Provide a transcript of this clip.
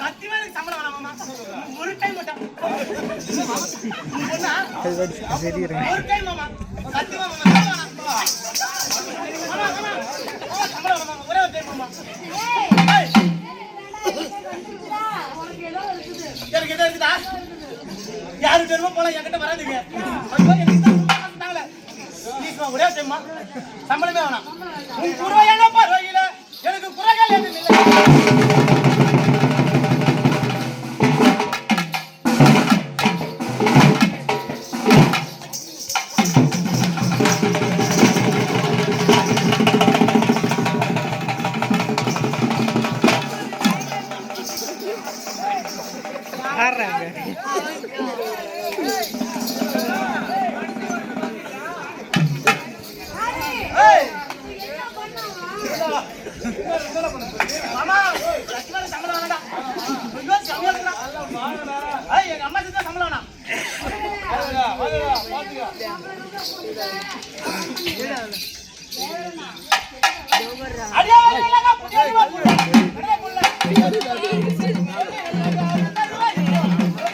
சத்தியமா சம்பளம் வேணாமா? ஒரு டைம் மட்டும். ஒரு டைம் மாமா. சத்தியமா மாமா. சம்பளம் வேணாமா? ஒரே ஒரு டைம் மாமா. எனக்கு எதோ இருக்குதா? யாரு தெரியுமா போலாம் என்கிட்ட வராதுங்க. ஒரே டைமா சம்பளமே வேணாம். உன் குறையான பரவாயில்ல, எனக்கு குறைகள் எதுவும் இல்லை. மாமா சம்பளம் வேணாம். எங்க அம்மா செஞ்சா சம்பளம் வேணாம். அடியா